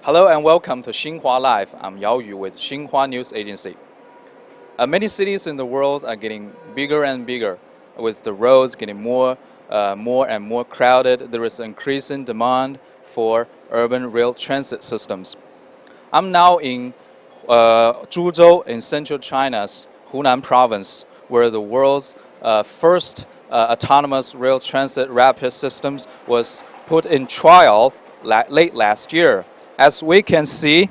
Hello and welcome to Xinhua Live. I'm Yao Yu with Xinhua News Agency. Many cities in the world are getting bigger and bigger. With the roads getting more and more crowded, there is increasing demand for urban rail transit systems. I'm now in Zhuzhou in central China's Hunan province, where the world's first autonomous rail transit rapid systems was put in trial late last year. As we can see,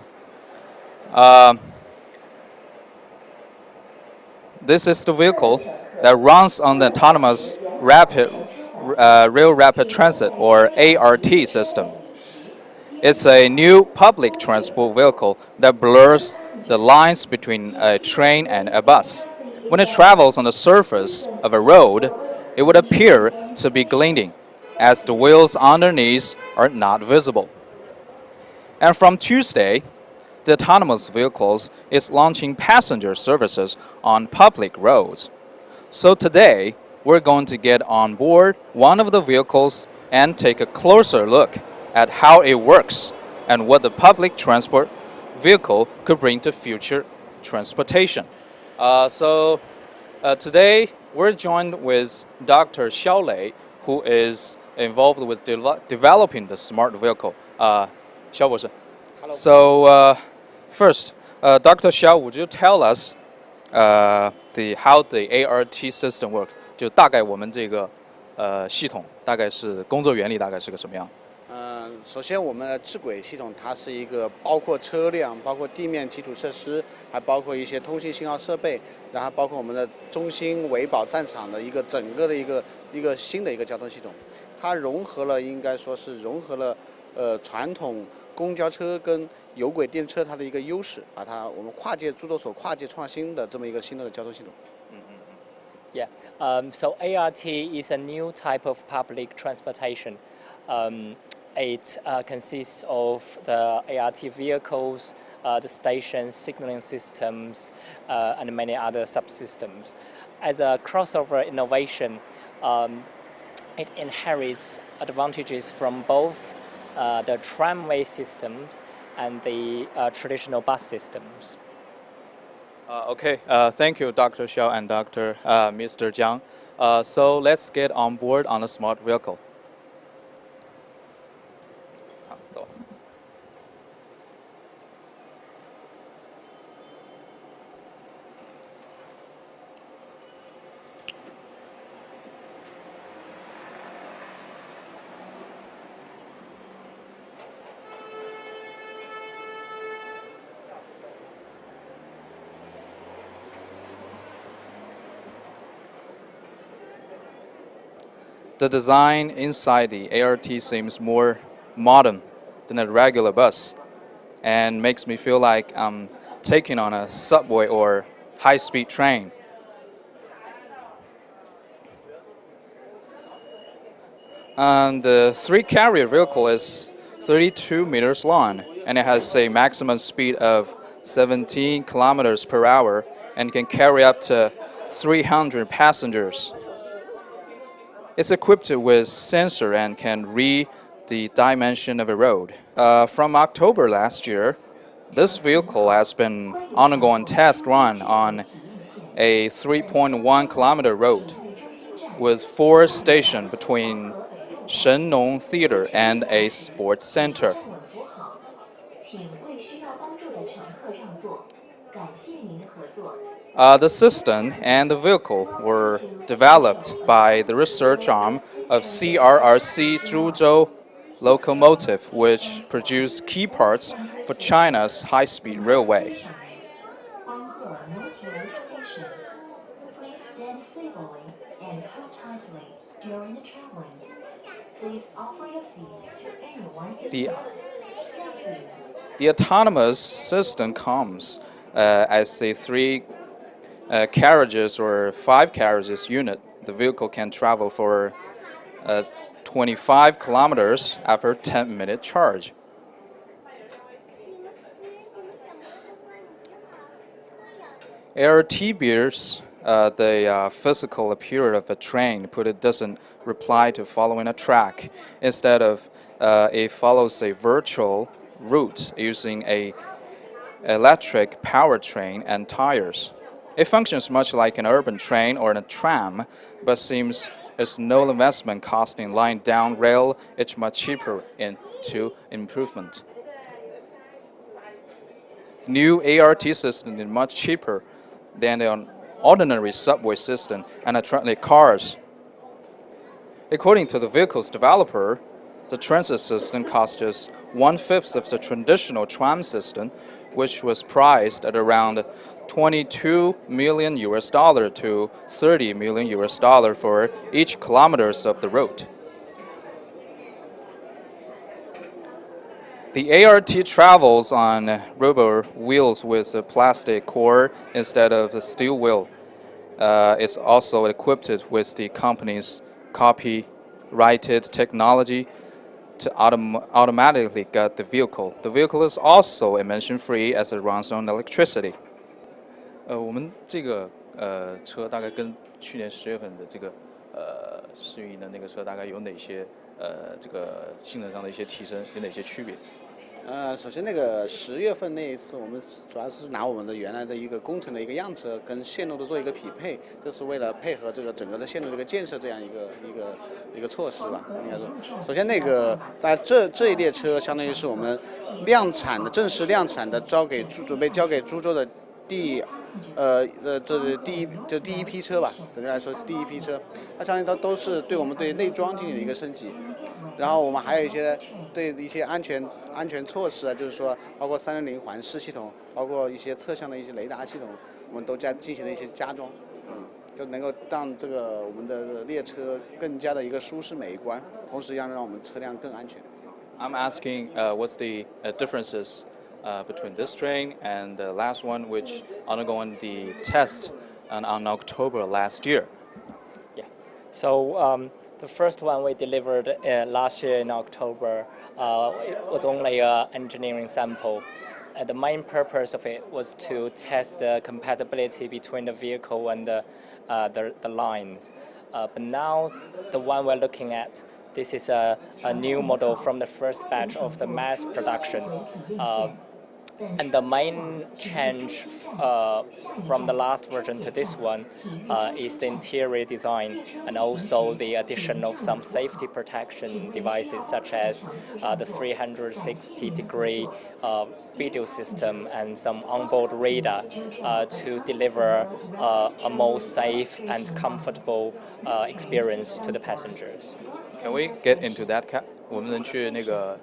this is the vehicle that runs on the autonomous rail rapid transit or ART system. It's a new public transport vehicle that blurs the lines between a train and a bus. When it travels on the surface of a road, it would appear to be glinting, as the wheels underneath are not visible. And from Tuesday, the autonomous vehicles is launching passenger services on public roads. So today, we're going to get on board one of the vehicles and take a closer look at how it works and what the public transport vehicle could bring to future transportation. Today, we're joined with Dr. Xiao Lei, who is involved with developing the smart vehicle. Xiao 博士. So first, Dr. Xiao, would you tell us how the ART system works? 就大概我们这个系统大概是工作原理大概是个什么样？首先我们的智轨系统它是一个包括车辆、包括地面基础设施，还包括一些通信信号设备，然后包括我们的中心维保战场的一个整个的一个新的一个交通系统。它应该说是融合了传统公交车跟有轨电车它的一个优势，把我们诸多所跨界创新的这么一个新的交通系统。Yeah. So ART is a new type of public transportation. It consists of the ART vehicles, the stations, signaling systems, and many other subsystems. As a crossover innovation, it inherits advantages from both the tramway systems and the traditional bus systems. Okay, thank you, Dr. Xiao and Mr. Jiang. So let's get on board on a smart vehicle. 好，走。The design inside the ART seems more modern than a regular bus and makes me feel like I'm taking on a subway or high-speed train. And the three-carrier vehicle is 32 meters long and it has a maximum speed of 17 kilometers per hour and can carry up to 300 passengers. It's equipped with sensor and can read the dimension of a road. From October last year, this vehicle has been undergoing test run on a 3.1 kilometer road with 4 stations between Shenong Theater and a sports center. The system and the vehicle were developed by the research arm of CRRC Zhuzhou Locomotive, which produced key parts for China's high-speed railway. The autonomous system comes as a 3 carriages or 5 carriages unit. The vehicle can travel for 25 kilometers after a 10-minute charge. ART bears the physical appearance of a train, but it doesn't reply to following a track. Instead of it follows a virtual route using a electric powertrain and tires. It functions much like an urban train or a tram, but seems there's no investment cost in laying down rail. It's much cheaper into improvement. The new ART system is much cheaper than an ordinary subway system and attract cars. According to the vehicle's developer, the transit system costs just 1/5 of the traditional tram system, which was priced at around $22 million to $30 million for each kilometers of the road. The ART travels on rubber wheels with a plastic core instead of the steel wheel. It's also equipped with the company's copyrighted technology to automatically guide the vehicle. The vehicle is also emission-free as it runs on electricity. 我们这个车大概跟去年10月份的这个试运营的那个车大概有哪些这个性能上的一些提升，有哪些区别？首先那个10月份那一次，我们主要是拿我们的原来的一个工程的一个样车跟线路的做一个匹配，这是为了配合这个整个的线路的一个建设这样一个措施吧，应该说。首先那个在这一列车相当于是我们正式量产的，准备交给株洲的这是第一批车吧，整个来说是第一批车，它相当于都是对我们对内装进行了一个升级，然后我们还有一些对一些安全措施啊，就是说包括360环视系统，包括一些侧向的一些雷达系统，我们都进行了一些加装，就能够让这个我们的列车更加的一个舒适美观，同时让我们车辆更安全。I'm asking what's the differences between this train and the last one, which undergone the test on October last year. Yeah. So the first one we delivered last year in October it was only an engineering sample. And the main purpose of it was to test the compatibility between the vehicle and the lines. But now the one we're looking at, this is a new model from the first batch of the mass production. And the main change from the last version to this one is the interior design and also the addition of some safety protection devices such as the 360-degree video system and some onboard radar to deliver a more safe and comfortable experience to the passengers. Can we get into that cab? 我们能去那个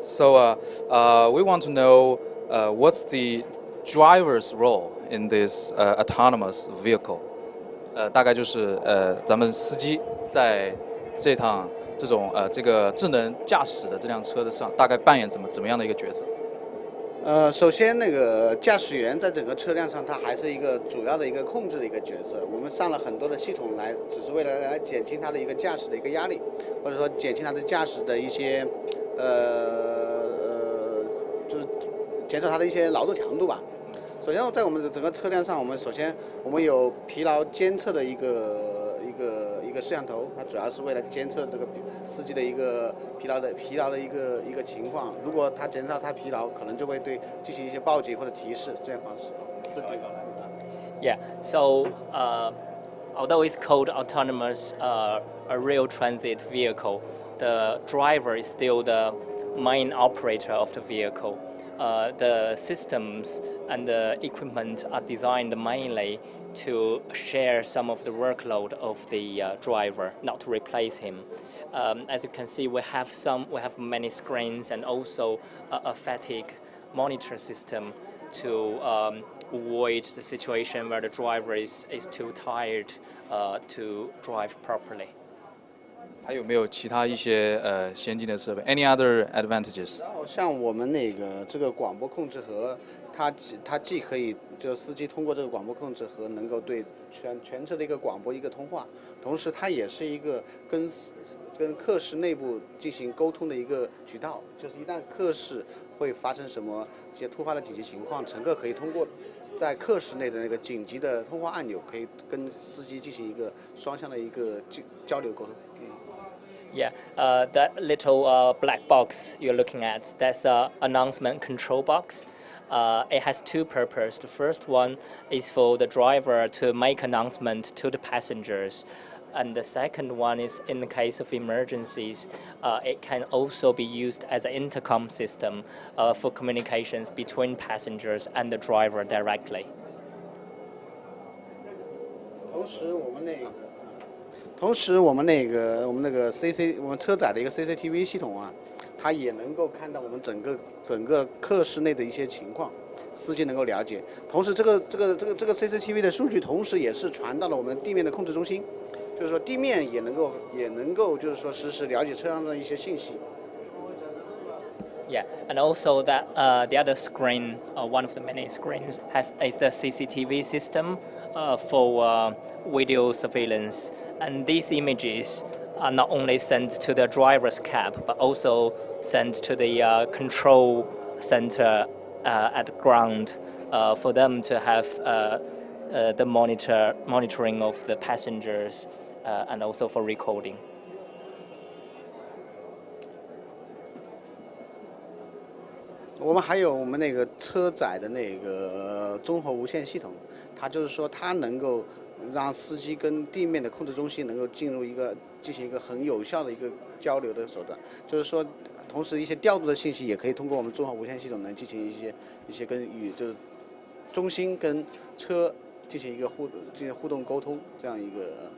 So we want to know what's the driver's role in this autonomous vehicle. 大概就是咱们司机在这趟这个智能驾驶的这辆车的上，大概扮演怎么样的一个角色？首先那个驾驶员在整个车辆上，他还是一个主要的一个控制的一个角色。我们上了很多的系统来，只是为了来减轻他的一个驾驶的一个压力，或者说减轻他的驾驶的一些就是减少他的一些劳动强度吧。首先在我们的整个车辆上，我们有疲劳监测的一个摄像头，它主要是为了监测这个司机的一个疲劳的一个情况。如果他检测到他疲劳，可能就会进行一些报警或者提示这样方式。Yeah. So although it's called autonomous, a rail transit vehicle, the driver is still the main operator of the vehicle. The systems and the equipment are designed mainly to share some of the workload of the driver, not to replace him. As you can see, we have many screens and also a fatigue monitor system to avoid the situation where the driver is too tired to drive properly. 还有没有其他一些先进的设备 ？Any other advantages？ 然后像我们这个广播控制盒，它既可以就司机通过这个广播控制和能够对全车的一个广播一个通话，同时它也是一个跟客室内部进行沟通的一个渠道。就是一旦客室会发生什么一些突发的紧急情况，乘客可以通过在客室内的那个紧急的通话按钮，可以跟司机进行一个双向的一个交流沟通。Yeah, that little black box you're looking at, that's an announcement control box. It has two purposes. The first one is for the driver to make announcement to the passengers. And the second one is in the case of emergencies, it can also be used as an intercom system for communications between passengers and the driver directly. 同时我们那个我们车载的一个 CCTV 系统啊，它也能够看到我们整个客室内的一些情况，司机能够了解。同时这个 CCTV 的数据，同时也是传到了我们地面的控制中心，就是说地面也能够就是说实时了解车辆的一些信息。Yeah, and also that the other screen, one of the many screens, is the CCTV system for video surveillance. And these images are not only sent to the driver's cab, but also sent to the control center at the ground for them to have the monitoring of the passengers and also for recording. 我们还有我们那个车载的那个综合无线系统，它就是说它能够让司机跟地面的控制中心能够进行一个很有效的一个交流的手段，就是说，同时一些调度的信息也可以通过我们综合无线系统能进行一些就是中心跟车进行互动沟通这样一个。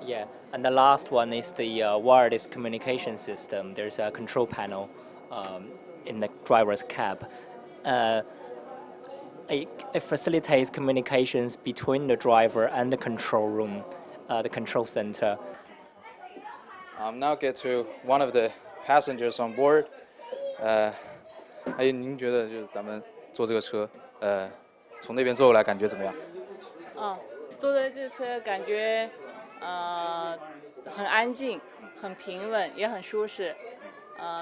Yeah, and the last one is the wireless communication system. There's a control panel in the driver's cab. It facilitates communications between the driver and the control room, the control center. Now get to one of the passengers on board. 您觉得就是咱们坐这个车，从那边坐过来感觉怎么样？坐在这车感觉很安静，很平稳，也很舒适，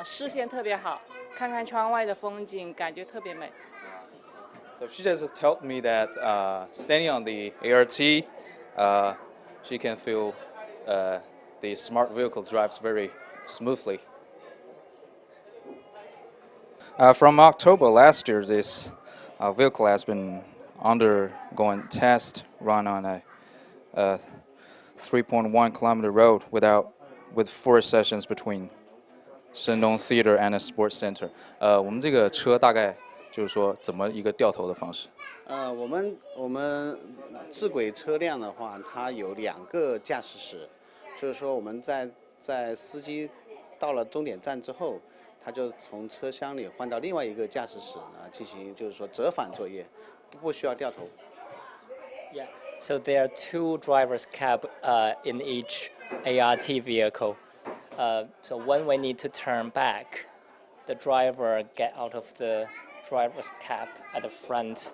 视线特别好，看看窗外的风景，感觉特别美。So she just told me that standing on the ART, she can feel the smart vehicle drives very smoothly. From October last year, this vehicle has been undergoing test run on a 3.1 kilometer road with 4 sessions between Shandong Theater and a sports center. 我们这个车大概就是说怎么一个掉头的方式？我们智轨车辆的话，它有2个驾驶室，就是说我们在司机到了终点站之后，他就从车厢里换到另外一个驾驶室进行就是说折返作业，不需要掉头。Yeah, so there are 2 driver's cab in each ART vehicle. So when we need to turn back, the driver get out of the driver's cab at the front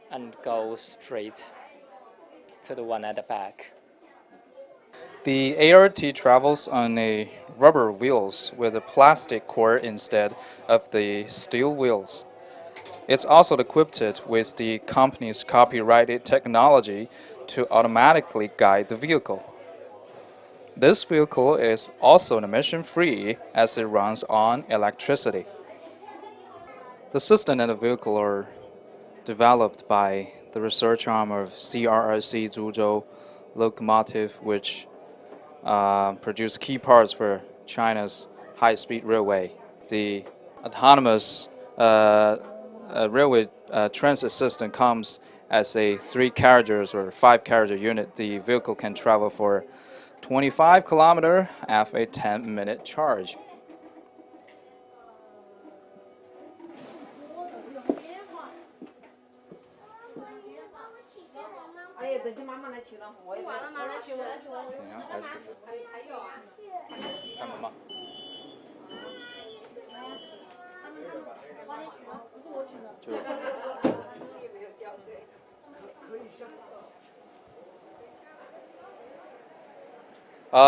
and go straight to the one at the back. The ART travels on a rubber wheels with a plastic core instead of the steel wheels. It's also equipped with the company's copyrighted technology to automatically guide the vehicle. This vehicle is also emission-free as it runs on electricity. The system and the vehicle are developed by the research arm of CRRC Chжучжоу locomotive, which produce key parts for China's high-speed railway. The autonomous railway transit system comes as a 3-carriages or 5-carriage unit. The vehicle can travel for 25 kilometers after a 10-minute charge.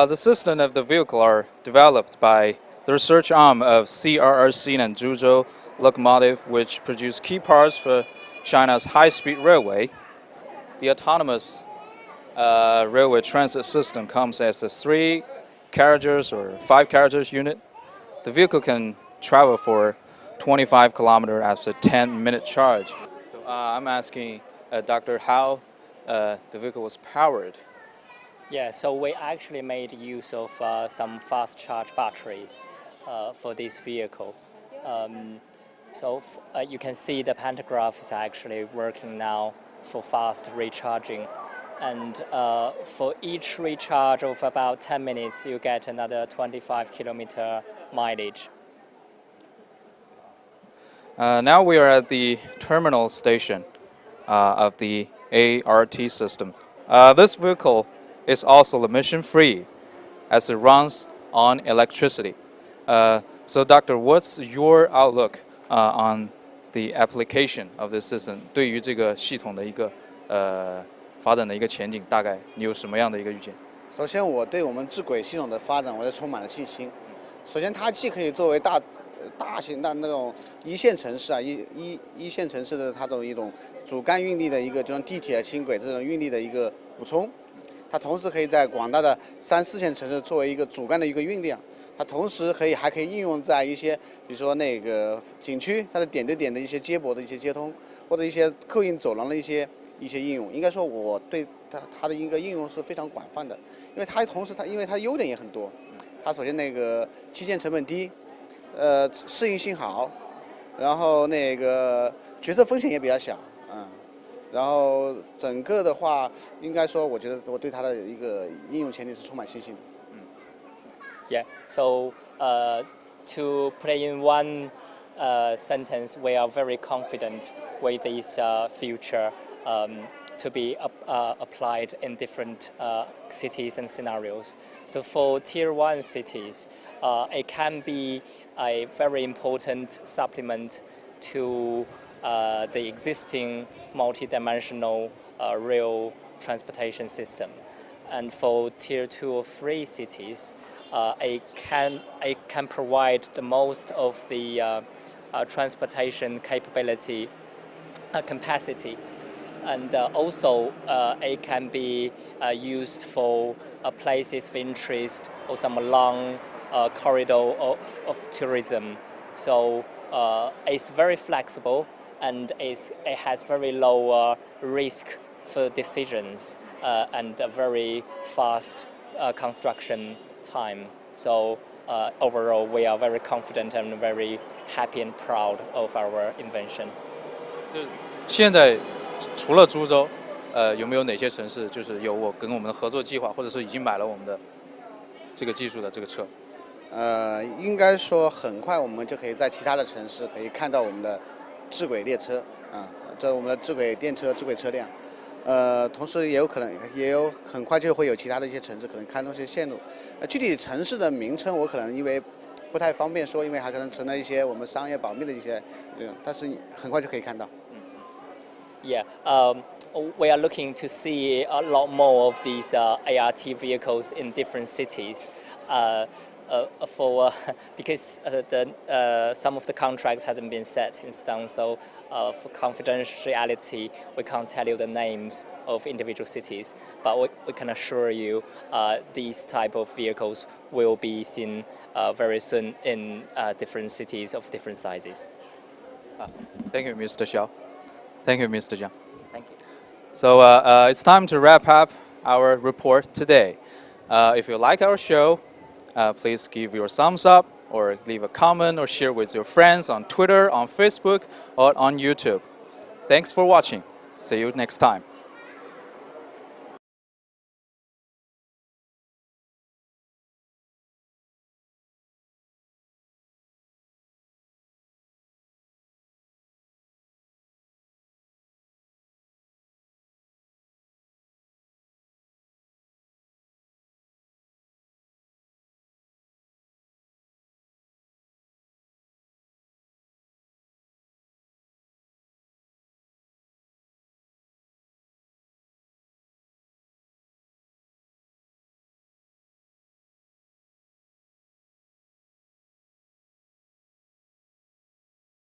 The system of the vehicle are developed by the research arm of CRRC and Chжучжоу locomotive, which produce key parts for China's high-speed railway. The autonomous railway transit system comes as a 3 carriages or 5 carriages unit. The vehicle can travel for 25 kilometers after 10-minute charge. So I'm asking Dr. how the vehicle was powered. Yeah, so we actually made use of some fast charge batteries for this vehicle. You can see the pantograph is actually working now for fast recharging. And for each recharge of about 10 minutes, you get another 25-kilometer mileage. Now we are at the terminal station of the ART system. This vehicle is also emission-free as it runs on electricity. So, Doctor, what's your outlook on the application of this system? 对于这个系统的一个发展的一个前景，大概你有什么样的一个预见？首先，我对我们智轨系统的发展，我是充满了信心。首先，它既可以作为大型的那种一线城市啊，一线城市的它这种一种主干运力的一个，就像地铁、轻轨这种运力的一个补充。它同时可以在广大的3、4线城市作为一个主干的一个运量，它同时还可以应用在一些，比如说那个景区，它的点对点的一些接驳的一些接通，或者一些客运走廊的一些应用。应该说，我对它的一个应用是非常广泛的，因为它同时因为它优点也很多。它首先那个基建成本低，适应性好，然后那个决策风险也比较小，然后整个的话，应该说，我觉得我对它的一个应用前景是充满信心的。Yeah. So to put it in one sentence, we are very confident with this future to be applied in different cities and scenarios. So for Tier 1 cities, it can be a very important supplement to the existing multi-dimensional rail transportation system. And for Tier 2 or 3 cities, it can provide the most of the transportation capacity. And also it can be used for places of interest or some long corridor of tourism. So it's very flexible and it has very low risk for decisions and a very fast construction time. So overall, we are very confident and very happy and proud of our invention. 现在除了株洲，有没有哪些城市就是有跟我们的合作计划，或者说已经买了我们的这个技术的这个车？应该说很快我们就可以在其他的城市可以看到我们的智轨列车这我们的智轨电车、智轨车辆。同时也有很快就会有其他的一些城市可能开通一些线路。具体城市的名称我可能因为不太方便说，因为还可能存了一些我们商业保密的一些，但是很快就可以看到。Yeah, we are looking to see a lot more of these ART vehicles in different cities. Because some of the contracts hasn't been set in stone, so for confidentiality, we can't tell you the names of individual cities. But we can assure you these type of vehicles will be seen very soon in different cities of different sizes. Thank you, Mr. Xiao. Thank you, Mr. Jiang. Thank you. So it's time to wrap up our report today. If you like our show, please give your thumbs up or leave a comment or share with your friends on Twitter, on Facebook, or on YouTube. Thanks for watching. See you next time.